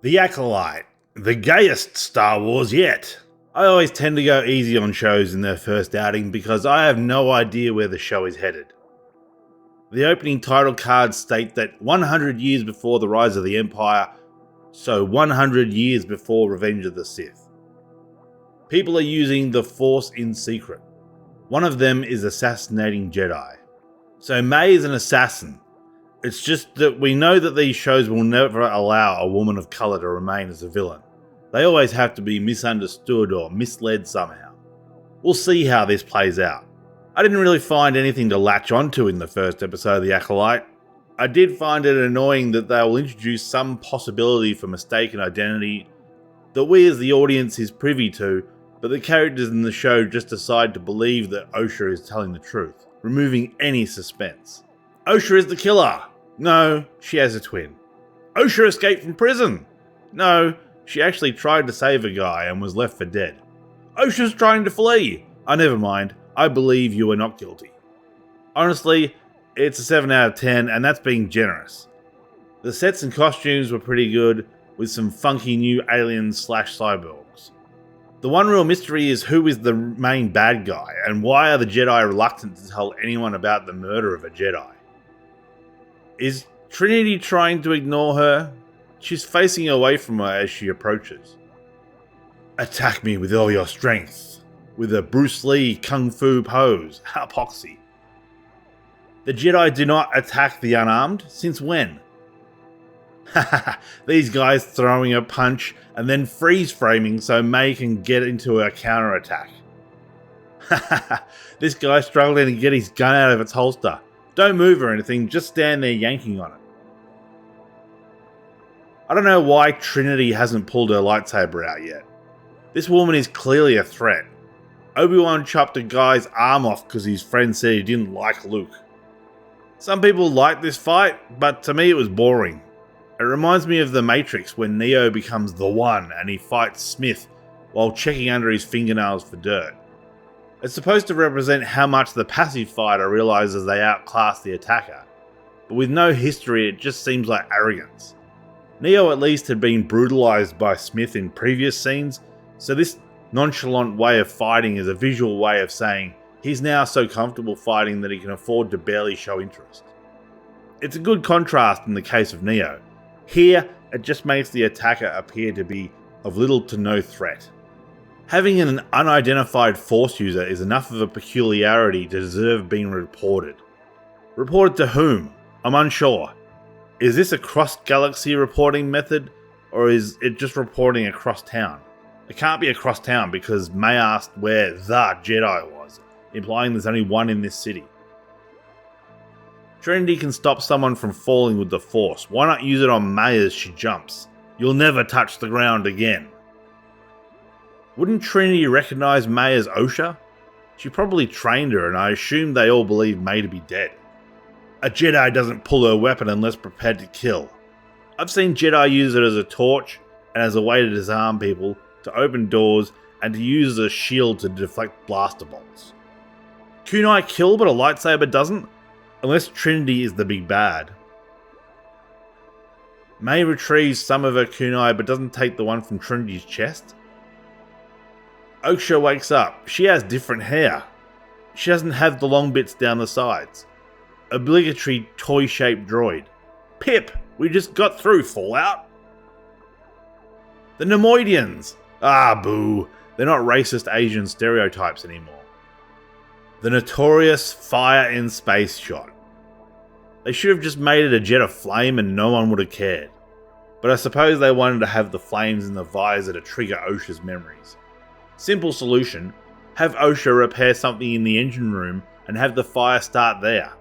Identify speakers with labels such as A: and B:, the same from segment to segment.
A: The Acolyte, the gayest Star Wars yet. I always tend to go easy on shows in their first outing because I have no idea where the show is headed. The opening title cards state that 100 years before the rise of the Empire, so 100 years before Revenge of the Sith. People are using the Force in secret. One of them is assassinating Jedi. So May is an assassin. It's just that we know that these shows will never allow a woman of colour to remain as a villain. They always have to be misunderstood or misled somehow. We'll see how this plays out. I didn't really find anything to latch onto in the first episode of The Acolyte. I did find it annoying that they will introduce some possibility for mistaken identity that we as the audience is privy to, but the characters in the show just decide to believe that Osha is telling the truth, removing any suspense. Osha is the killer! No, she has a twin. Osha escaped from prison! No, she actually tried to save a guy and was left for dead. Osha's trying to flee! Oh, never mind. I believe you are not guilty. Honestly, it's a 7 out of 10, and that's being generous. The sets and costumes were pretty good, with some funky new aliens/cyborgs. The one real mystery is who is the main bad guy, and why are the Jedi reluctant to tell anyone about the murder of a Jedi? Is Trinity trying to ignore her? She's facing away from her as she approaches. Attack me with all your strength, with a Bruce Lee kung fu pose, hypoxy. The Jedi do not attack the unarmed? Since when? Haha, these guys throwing a punch and then freeze framing so May can get into a counterattack. Haha, this guy's struggling to get his gun out of its holster. Don't move or anything, just stand there yanking on it. I don't know why Trinity hasn't pulled her lightsaber out yet. This woman is clearly a threat. Obi-Wan chopped a guy's arm off because his friend said he didn't like Luke. Some people like this fight, but to me it was boring. It reminds me of The Matrix when Neo becomes the One and he fights Smith while checking under his fingernails for dirt. It's supposed to represent how much the passive fighter realizes they outclass the attacker, but with no history it just seems like arrogance. Neo at least had been brutalized by Smith in previous scenes, so this nonchalant way of fighting is a visual way of saying he's now so comfortable fighting that he can afford to barely show interest. It's a good contrast in the case of Neo. Here, it just makes the attacker appear to be of little to no threat. Having an unidentified Force user is enough of a peculiarity to deserve being reported. Reported to whom? I'm unsure. Is this a cross-galaxy reporting method, or is it just reporting across town? It can't be across town because May asked where the Jedi was, implying there's only one in this city. Trinity can stop someone from falling with the Force. Why not use it on May as she jumps? You'll never touch the ground again. Wouldn't Trinity recognize May as Osha? She probably trained her, and I assume they all believe May to be dead. A Jedi doesn't pull her weapon unless prepared to kill. I've seen Jedi use it as a torch and as a way to disarm people, to open doors, and to use as a shield to deflect blaster bolts. Kunai kill, but a lightsaber doesn't? Unless Trinity is the big bad. May retrieves some of her kunai but doesn't take the one from Trinity's chest. Osha wakes up. She has different hair. She doesn't have the long bits down the sides. Obligatory toy-shaped droid. Pip! We just got through Fallout. The Nemoidians! Ah, boo. They're not racist Asian stereotypes anymore. The notorious fire in space shot. They should have just made it a jet of flame and no one would have cared. But I suppose they wanted to have the flames in the visor to trigger Osha's memories. Simple solution, have Osha repair something in the engine room and have the fire start there.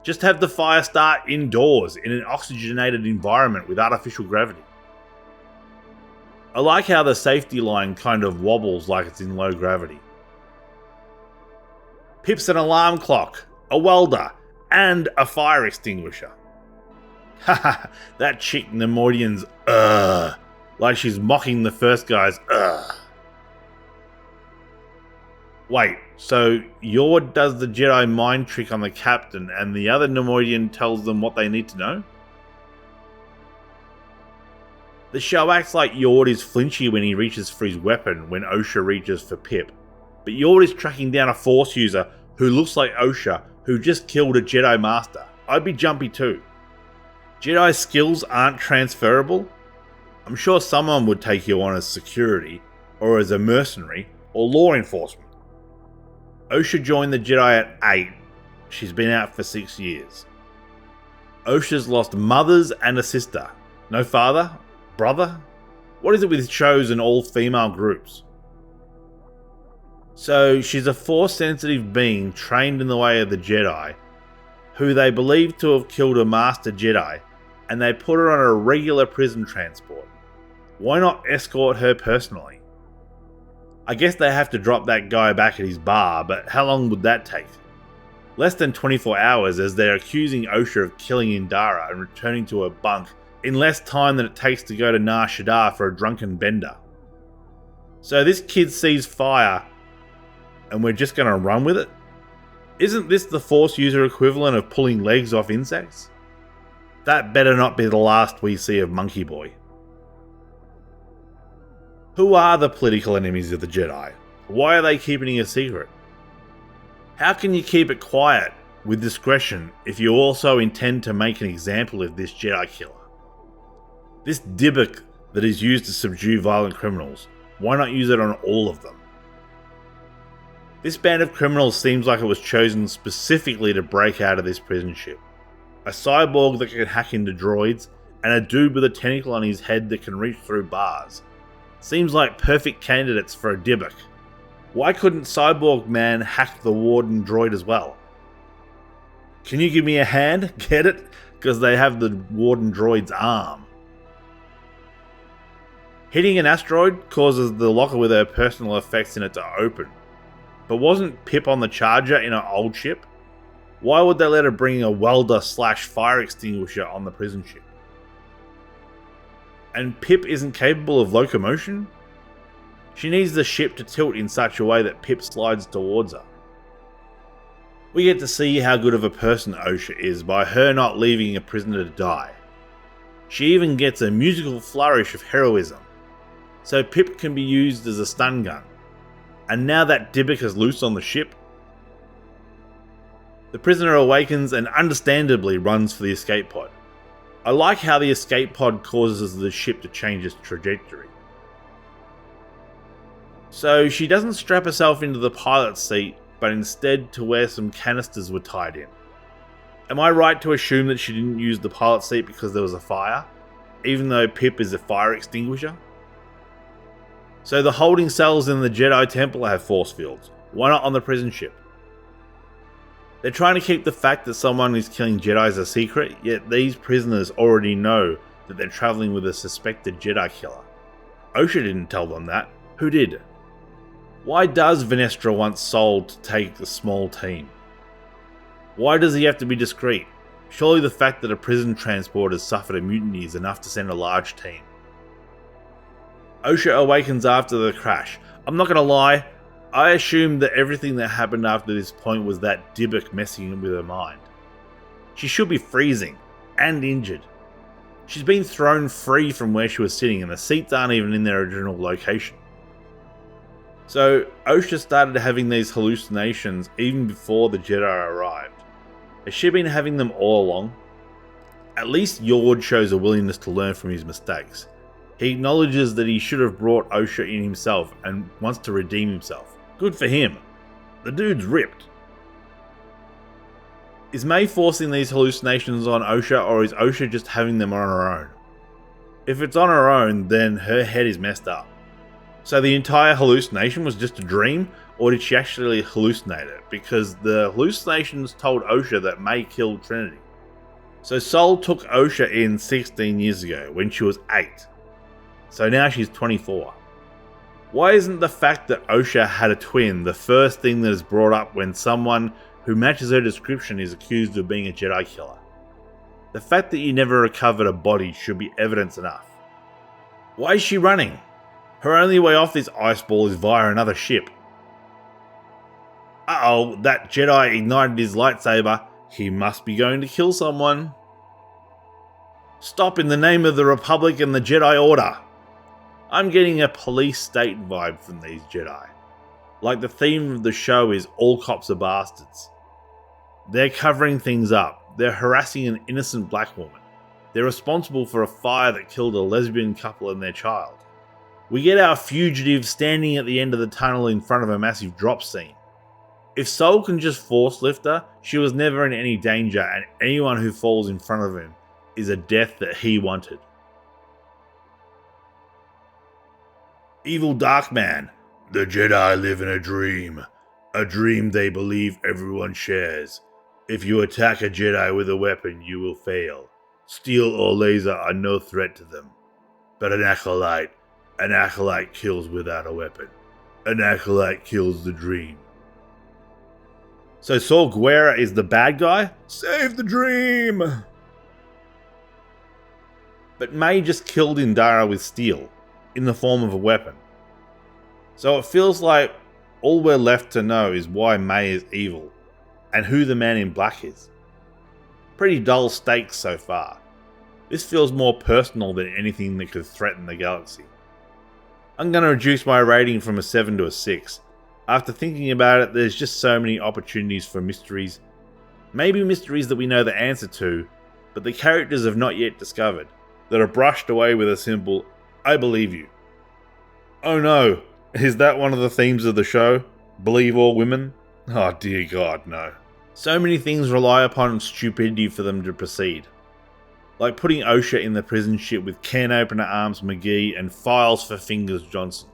A: Just have the fire start indoors in an oxygenated environment with artificial gravity. I like how the safety line kind of wobbles like it's in low gravity. Pip's an alarm clock, a welder, and a fire extinguisher. Haha, that chick Nemoidian's like she's mocking the first guy's Wait, so Yord does the Jedi mind trick on the captain and the other Nemoidian tells them what they need to know? The show acts like Yord is flinchy when he reaches for his weapon when Osha reaches for Pip, but Yord is tracking down a Force user who looks like Osha who just killed a Jedi Master. I'd be jumpy too. Jedi skills aren't transferable? I'm sure someone would take you on as security, or as a mercenary, or law enforcement. Osha joined the Jedi at 8. She's been out for 6 years. Osha's lost mothers and a sister. No father? Brother? What is it with shows and all-female groups? So she's a Force-sensitive being trained in the way of the Jedi, who they believe to have killed a Master Jedi, and they put her on a regular prison transport. Why not escort her personally? I guess they have to drop that guy back at his bar, but how long would that take? Less than 24 hours, as they're accusing Osha of killing Indara and returning to her bunk in less time than it takes to go to Nar Shaddaa for a drunken bender. So this kid sees fire, and we're just going to run with it? Isn't this the Force user equivalent of pulling legs off insects? That better not be the last we see of Monkey Boy. Who are the political enemies of the Jedi? Why are they keeping it a secret? How can you keep it quiet with discretion if you also intend to make an example of this Jedi killer? This Dybbuk that is used to subdue violent criminals, why not use it on all of them? This band of criminals seems like it was chosen specifically to break out of this prison ship. A cyborg that can hack into droids, and a dude with a tentacle on his head that can reach through bars. Seems like perfect candidates for a Dybbuk. Why couldn't Cyborg Man hack the Warden droid as well? Can you give me a hand? Get it? Because they have the Warden droid's arm. Hitting an asteroid causes the locker with her personal effects in it to open. But wasn't Pip on the Charger in her old ship? Why would they let her bring a welder/fire extinguisher on the prison ship? And Pip isn't capable of locomotion? She needs the ship to tilt in such a way that Pip slides towards her. We get to see how good of a person Osha is by her not leaving a prisoner to die. She even gets a musical flourish of heroism, so Pip can be used as a stun gun. And now that Dybbuk is loose on the ship, the prisoner awakens and understandably runs for the escape pod. I like how the escape pod causes the ship to change its trajectory. So she doesn't strap herself into the pilot's seat, but instead to where some canisters were tied in. Am I right to assume that she didn't use the pilot seat because there was a fire, even though Pip is a fire extinguisher? So the holding cells in the Jedi Temple have force fields. Why not on the prison ship? They're trying to keep the fact that someone is killing Jedis a secret, yet these prisoners already know that they're travelling with a suspected Jedi killer. Osha didn't tell them that. Who did? Why does Venestra want Sol to take a small team? Why does he have to be discreet? Surely the fact that a prison transport has suffered a mutiny is enough to send a large team. Osha awakens after the crash. I'm not gonna lie, I assumed that everything that happened after this point was that Dybbuk messing with her mind. She should be freezing, and injured. She's been thrown free from where she was sitting and the seats aren't even in their original location. So Osha started having these hallucinations even before the Jedi arrived. Has she been having them all along? At least Yord shows a willingness to learn from his mistakes. He acknowledges that he should have brought Osha in himself and wants to redeem himself. Good for him. The dude's ripped. Is May forcing these hallucinations on Osha, or is Osha just having them on her own? If it's on her own, then her head is messed up. So the entire hallucination was just a dream, or did she actually hallucinate it? Because the hallucinations told Osha that May killed Trinity. So Sol took Osha in 16 years ago, when she was 8. So now she's 24. Why isn't the fact that Osha had a twin the first thing that is brought up when someone who matches her description is accused of being a Jedi killer? The fact that you never recovered a body should be evidence enough. Why is she running? Her only way off this ice ball is via another ship. Uh-oh, that Jedi ignited his lightsaber. He must be going to kill someone. Stop in the name of the Republic and the Jedi Order. I'm getting a police state vibe from these Jedi. Like the theme of the show is all cops are bastards. They're covering things up. They're harassing an innocent black woman. They're responsible for a fire that killed a lesbian couple and their child. We get our fugitive standing at the end of the tunnel in front of a massive drop scene. If Sol can just force lift her, she was never in any danger, and anyone who falls in front of him is a death that he wanted. Evil Dark Man. The Jedi live in a dream they believe everyone shares. If you attack a Jedi with a weapon, you will fail. Steel or laser are no threat to them. But an Acolyte kills without a weapon. An Acolyte kills the dream. So Saw Gerrera is the bad guy? Save the dream! But May just killed Indara with steel, in the form of a weapon. So it feels like all we're left to know is why May is evil, and who the Man in Black is. Pretty dull stakes so far. This feels more personal than anything that could threaten the galaxy. I'm going to reduce my rating from a 7 to a 6. After thinking about it, there's just so many opportunities for mysteries. Maybe mysteries that we know the answer to, but the characters have not yet discovered, that are brushed away with a simple, I believe you. Oh no, is that one of the themes of the show? Believe all women? Oh dear God, no. So many things rely upon stupidity for them to proceed. Like putting Osha in the prison ship with can opener arms McGee and files for fingers Johnson.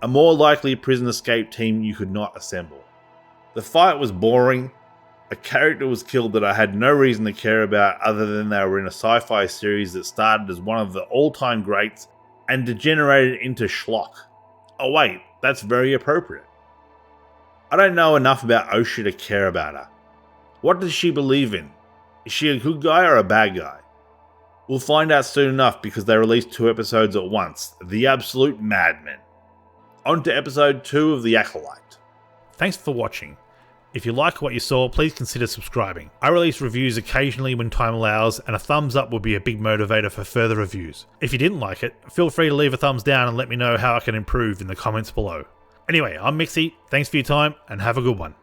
A: A more likely prison escape team you could not assemble. The fight was boring. A character was killed that I had no reason to care about other than they were in a sci-fi series that started as one of the all-time greats and degenerated into schlock. Oh wait, that's very appropriate. I don't know enough about Osha to care about her. What does she believe in? Is she a good guy or a bad guy? We'll find out soon enough because they released 2 episodes at once. The absolute madmen. On to episode 2 of The Acolyte. Thanks for watching. If you like what you saw, please consider subscribing. I release reviews occasionally when time allows, and a thumbs up would be a big motivator for further reviews. If you didn't like it, feel free to leave a thumbs down and let me know how I can improve in the comments below. Anyway, I'm Mixie, thanks for your time, and have a good one.